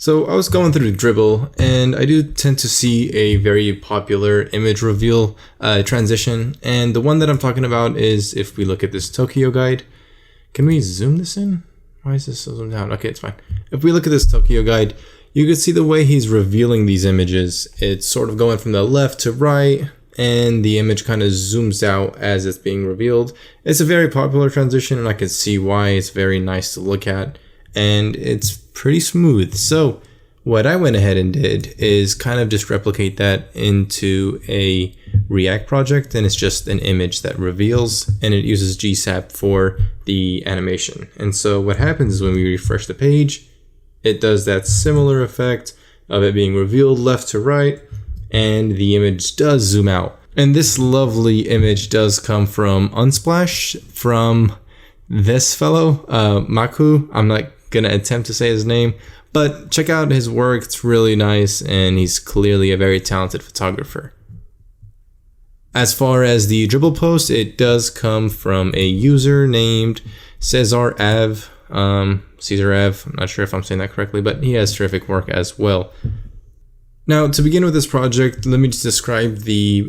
So I was going through Dribble, and I do tend to see a very popular image reveal transition. And the one that I'm talking about is if we look at this Tokyo guide. Can we zoom this in? Why is this so zoomed out? Okay, it's fine. If we look at this Tokyo guide, you can see the way he's revealing these images. It's sort of going from the left to right, and the image kind of zooms out as it's being revealed. It's a very popular transition, and I can see why. It's very nice to look at, and it's pretty smooth. So what I went ahead and did is kind of just replicate that into a React project, and it's just an image that reveals, and it uses GSAP for the animation. And so what happens is when we refresh the page, it does that similar effect of it being revealed left to right, and the image does zoom out. And this lovely image does come from Unsplash, from this fellow, Maku. I'm not gonna attempt to say his name, but check out his work. It's really nice, and he's clearly a very talented photographer. As far as the Dribble post, it does come from a user named Cesar Av. Cesar Av, I'm not sure if I'm saying that correctly, but he has terrific work as well. Now, to begin with this project, let me just describe the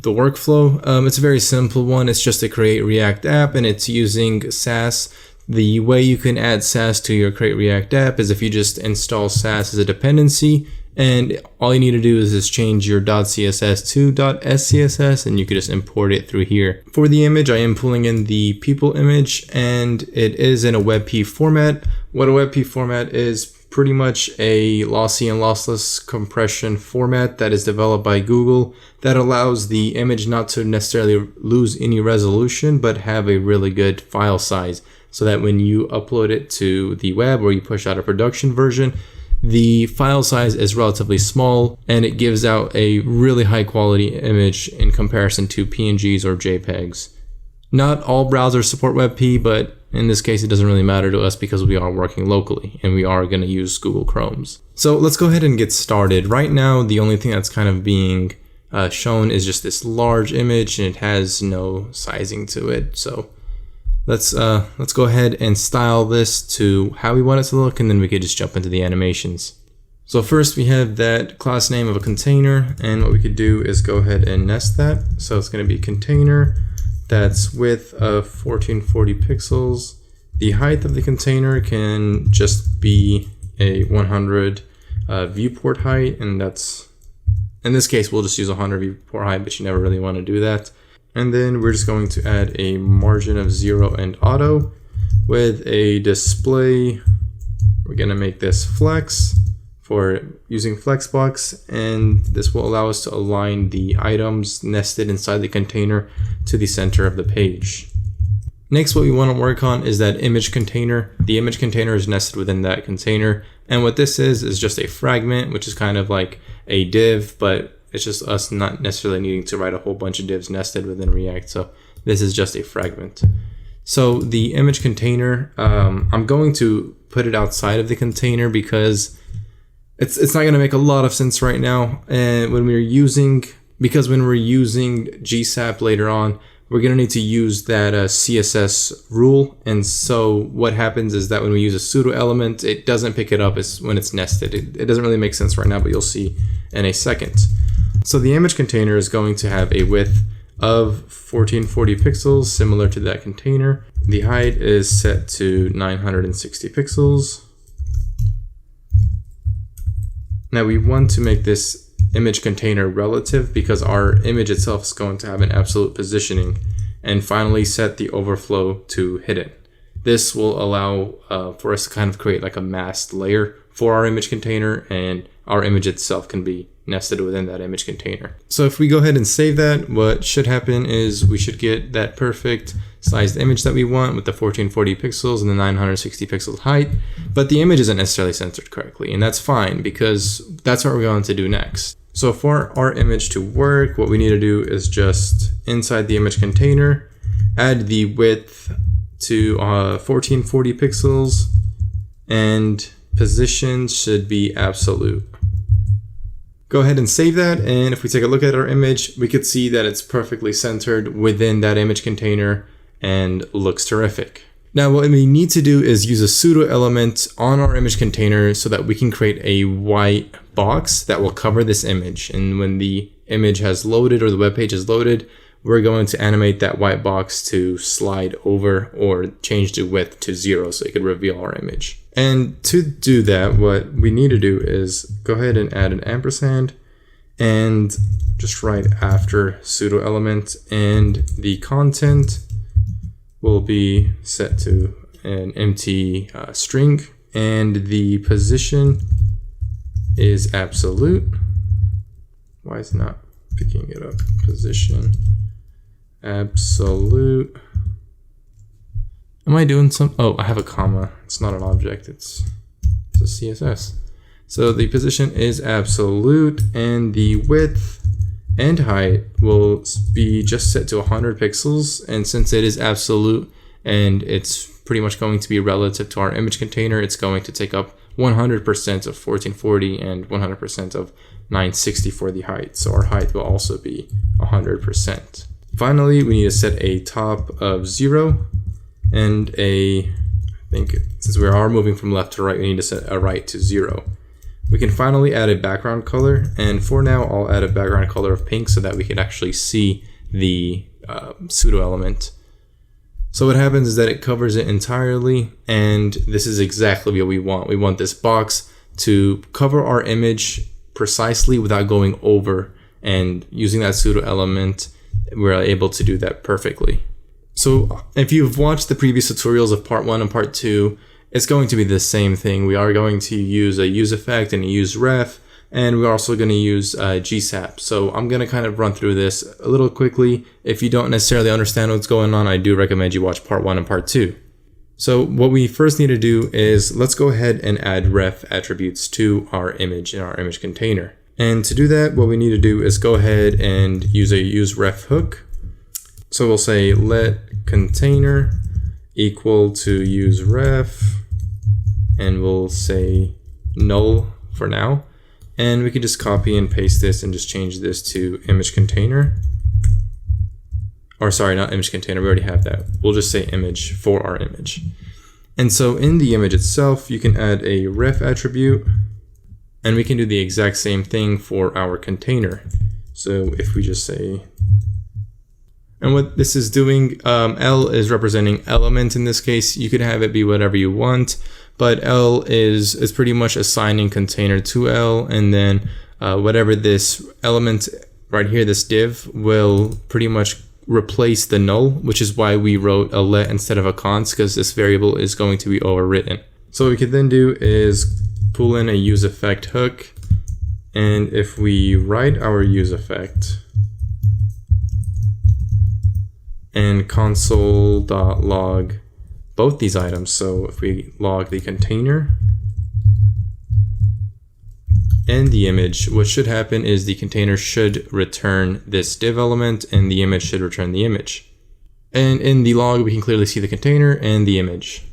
workflow. It's a very simple one. It's just a create React app, and it's using Sass. The way you can add Sass to your create React app is if you just install Sass as a dependency, and all you need to do is just change your .css to .scss, and you can just import it through here. For the image, I am pulling in the people image, and it is in a WebP format. What a WebP format is pretty much a lossy and lossless compression format that is developed by Google that allows the image not to necessarily lose any resolution, but have a really good file size, so that when you upload it to the web or you push out a production version, the file size is relatively small, and it gives out a really high quality image in comparison to PNGs or JPEGs. Not all browsers support WebP, but in this case, it doesn't really matter to us because we are working locally and we are going to use Google Chromes. So let's go ahead and get started. Right now, the only thing that's kind of being shown is just this large image, and it has no sizing to it. So let's go ahead and style this to how we want it to look, and then we could just jump into the animations. So first we have that class name of a container, and what we could do is go ahead and nest that. So it's going to be container that's width of 1440 pixels. The height of the container can just be a 100 viewport height, and that's, in this case, we'll just use 100 viewport height, but you never really want to do that. And then we're just going to add a margin of 0 and auto with a display. We're going to make this flex for using Flexbox, and this will allow us to align the items nested inside the container to the center of the page. Next, what we want to work on is that image container. The image container is nested within that container, and what this is just a fragment, which is kind of like a div, but it's just us not necessarily needing to write a whole bunch of divs nested within React. So this is just a fragment. So the image container, I'm going to put it outside of the container because it's not going to make a lot of sense right now. And when we're using GSAP later on, we're going to need to use that CSS rule. And so what happens is that when we use a pseudo element, it doesn't pick it up when it's nested. It doesn't really make sense right now, but you'll see in a second. So the image container is going to have a width of 1440 pixels, similar to that container. The height is set to 960 pixels. Now we want to make this image container relative because our image itself is going to have an absolute positioning. And finally, set the overflow to hidden. This will allow for us to kind of create like a masked layer for our image container, and our image itself can be nested within that image container. So if we go ahead and save that, what should happen is we should get that perfect sized image that we want with the 1440 pixels and the 960 pixels height, but the image isn't necessarily centered correctly, and that's fine because that's what we're going to do next. So for our image to work, what we need to do is just inside the image container, add the width to 1440 pixels, and position should be absolute. Go ahead and save that, and if we take a look at our image, we could see that it's perfectly centered within that image container and looks terrific. Now what we need to do is use a pseudo element on our image container so that we can create a white box that will cover this image. And when the image has loaded or the web page is loaded, we're going to animate that white box to slide over or change the width to 0 so it could reveal our image. And to do that, what we need to do is go ahead and add an ampersand and just write after pseudo element, and the content will be set to an empty string, and the position is absolute. Why is it not picking it up? Position absolute. Am I doing some? Oh, I have a comma. It's not an object. It's a CSS. So the position is absolute, and the width and height will be just set to 100 pixels. And since it is absolute and it's pretty much going to be relative to our image container, it's going to take up 100% of 1440 and 100% of 960 for the height. So our height will also be 100%. Finally, we need to set a top of 0 and I think since we are moving from left to right, we need to set a right to 0. We can finally add a background color, and for now I'll add a background color of pink so that we can actually see the pseudo element. So what happens is that it covers it entirely, and this is exactly what we want. We want this box to cover our image precisely without going over, and using that pseudo element, we're able to do that perfectly. So if you've watched the previous tutorials of part 1 and part 2, it's going to be the same thing. We are going to use a use effect and a use ref, and we're also going to use GSAP. So I'm going to kind of run through this a little quickly. If you don't necessarily understand what's going on, I do recommend you watch part 1 and part 2. So what we first need to do is let's go ahead and add ref attributes to our image in our image container. And to do that, what we need to do is go ahead and use a use ref hook. So we'll say let container equal to use ref, and we'll say null for now. And we can just copy and paste this and just change this to image container. Or sorry, not image container, we already have that. We'll just say image for our image. And so in the image itself, you can add a ref attribute, and we can do the exact same thing for our container. So if we just say, and what this is doing, L is representing element in this case. You could have it be whatever you want, but L is pretty much assigning container to L, and then whatever this element right here, this div, will pretty much replace the null, which is why we wrote a let instead of a const, because this variable is going to be overwritten. So what we could then do is pull in a use effect hook, and if we write our use effect and console.log both these items, so if we log the container and the image, what should happen is the container should return this div element and the image should return the image. And in the log, we can clearly see the container and the image.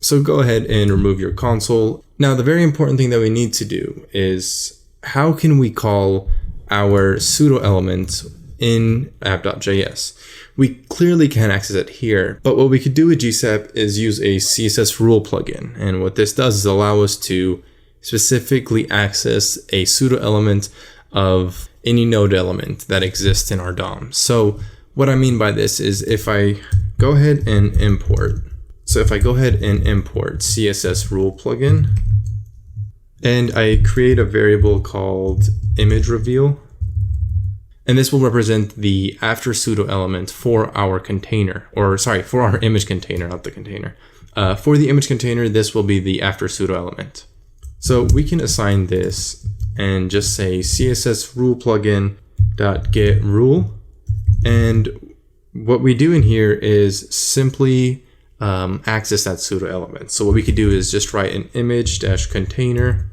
So go ahead and remove your console. Now, the very important thing that we need to do is how can we call our pseudo element in app.js? We clearly can't access it here, but what we could do with GSAP is use a CSS rule plugin. And what this does is allow us to specifically access a pseudo element of any node element that exists in our DOM. So what I mean by this is if I go ahead and import, CSS rule plugin, and I create a variable called image reveal, and this will represent the after pseudo element for our container, or sorry, for our image container, not the container. For the image container, this will be the after pseudo element. So we can assign this and just say CSS rule plugin dot get rule. And what we do in here is simply access that pseudo element. So what we could do is just write an image dash container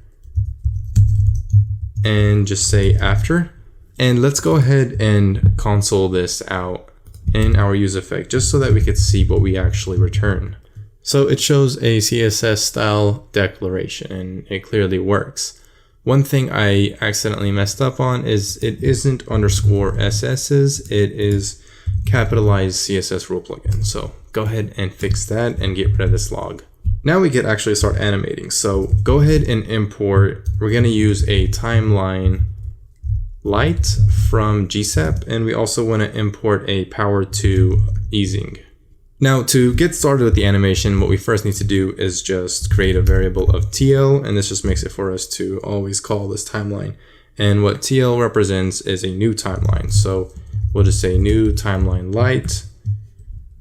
and just say after. And let's go ahead and console this out in our use effect just so that we could see what we actually return. So it shows a CSS style declaration and it clearly works. One thing I accidentally messed up on is it isn't underscore SS's, it is capitalized CSS rule plugin. So go ahead and fix that and get rid of this log. Now we can actually start animating. So go ahead and import, we're going to use a timeline light from GSAP, and we also want to import a power2 easing. Now to get started with the animation, what we first need to do is just create a variable of TL, and this just makes it for us to always call this timeline. And what TL represents is a new timeline. So we'll just say new timeline light.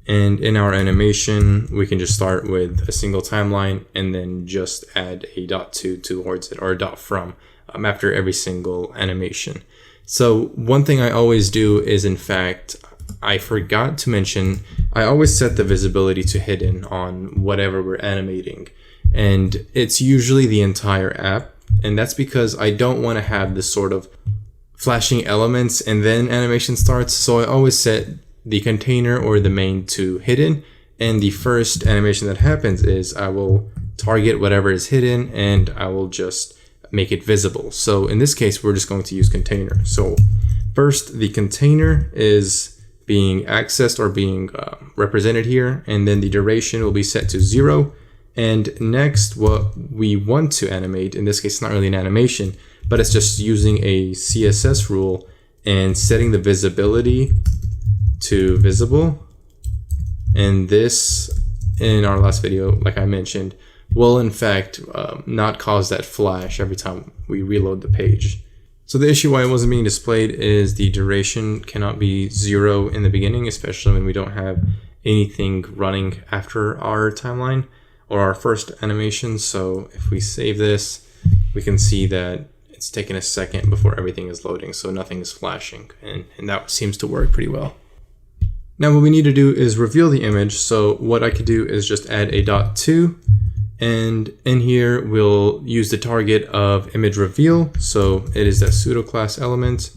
And in our animation, we can just start with a single timeline and then just add a .to towards it, or a .from after every single animation. So one thing I always do is, in fact, I forgot to mention, I always set the visibility to hidden on whatever we're animating. And it's usually the entire app. And that's because I don't want to have this sort of flashing elements and then animation starts. So I always set the container or the main to hidden, and the first animation that happens is I will target whatever is hidden and I will just make it visible. So in this case, we're just going to use container. So first, the container is being accessed or being represented here, and then the duration will be set to 0. And next, what we want to animate, in this case, it's not really an animation, but it's just using a CSS rule and setting the visibility to visible. And this, in our last video, like I mentioned, will in fact not cause that flash every time we reload the page. So the issue why it wasn't being displayed is the duration cannot be 0 in the beginning, especially when we don't have anything running after our timeline or our first animation. So if we save this, we can see that it's taken a second before everything is loading, so nothing is flashing, and that seems to work pretty well. Now what we need to do is reveal the image. So what I could do is just add a .to, and in here we'll use the target of image reveal. So it is that pseudo class element.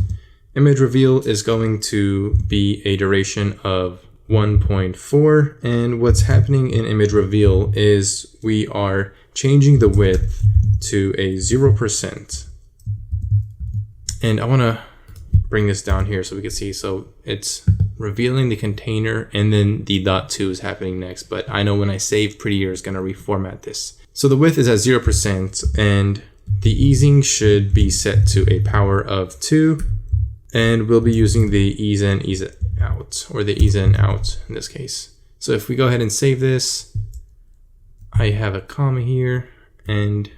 Image reveal is going to be a duration of 1.4, and what's happening in image reveal is we are changing the width to a 0%. And I want to bring this down here so we can see. So it's revealing the container, and then the .to is happening next, but I know when I save Prettier is going to reformat this. So the width is at 0%, and the easing should be set to a power of 2, and we'll be using the ease in, ease out, or the ease in out in this case. So if we go ahead and save this, I have a comma here, and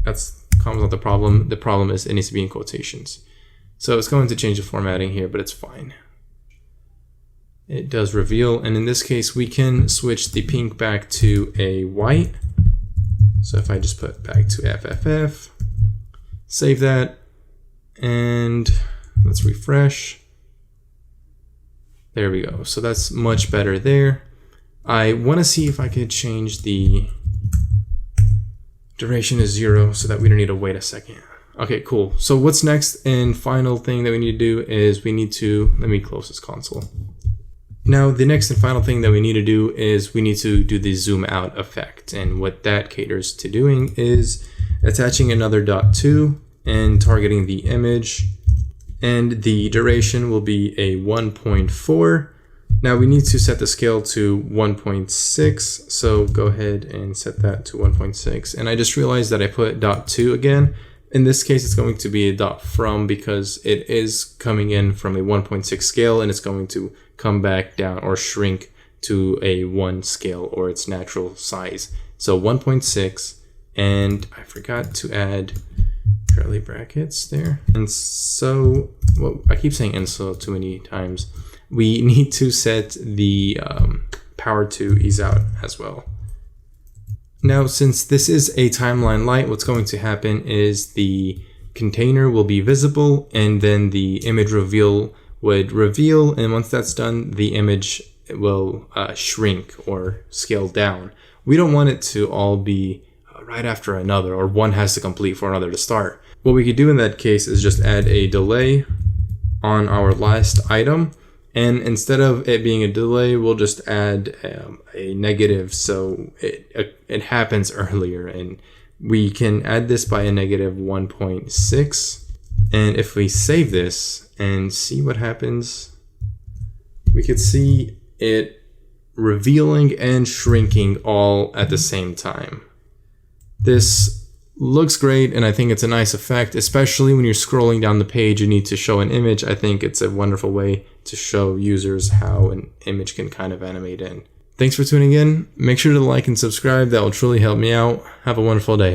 that's comma's not the problem. The problem is it needs to be in quotations. So it's going to change the formatting here, but it's fine. It does reveal, and in this case we can switch the pink back to a white. So if I just put back to FFF, save that, and let's refresh. There we go. So that's much better there. I want to see if I could change the duration to 0 so that we don't need to wait a second. Okay, cool. So what's next and final thing that we need to do is we need to, let me close this console. Now, the next and final thing that we need to do is we need to do the zoom out effect. And what that caters to doing is attaching another .to and targeting the image. And the duration will be a 1.4. Now we need to set the scale to 1.6. So go ahead and set that to 1.6. And I just realized that I put .to again. In this case, it's going to be a .from because it is coming in from a 1.6 scale, and it's going to come back down or shrink to a 1 scale or its natural size. So 1.6, and I forgot to add curly brackets there. And so, well, I keep saying and so too many times. We need to set the power to ease out as well. Now, since this is a timeline light, what's going to happen is the container will be visible, and then the image reveal would reveal, and once that's done, the image will shrink or scale down. We don't want it to all be right after another, or one has to complete for another to start. What we could do in that case is just add a delay on our last item, and instead of it being a delay, we'll just add a negative so it happens earlier, and we can add this by a negative 1.6. And if we save this and see what happens, we could see it revealing and shrinking all at the same time. This looks great, and I think it's a nice effect, especially when you're scrolling down the page, you need to show an image. I think it's a wonderful way to show users how an image can kind of animate in. Thanks for tuning in. Make sure to like and subscribe. That will truly help me out. Have a wonderful day.